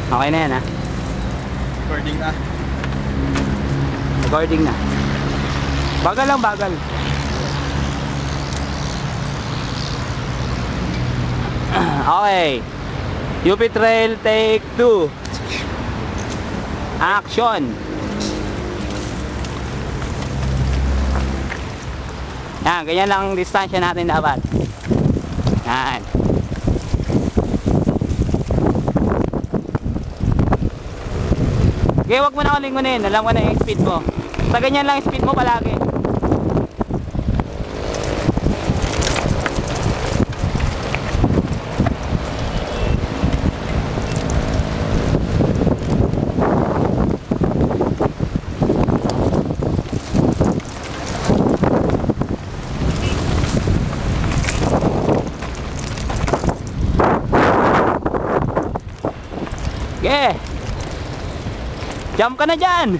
Okay na yan ha. Recording na. Recording na. Bagal lang, bagal. Okay. UP Trail take 2. Action. Yan, ganyan lang ang distansya natin dapat. Yan. Okay, wag mo na ako lingunin. Alam ko na yung speed mo. Sa ganyan lang yung speed mo palagi. Okay. Jump ka na dyan.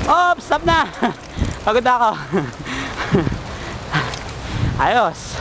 Oh, stop na. Pagod ako. Ayos.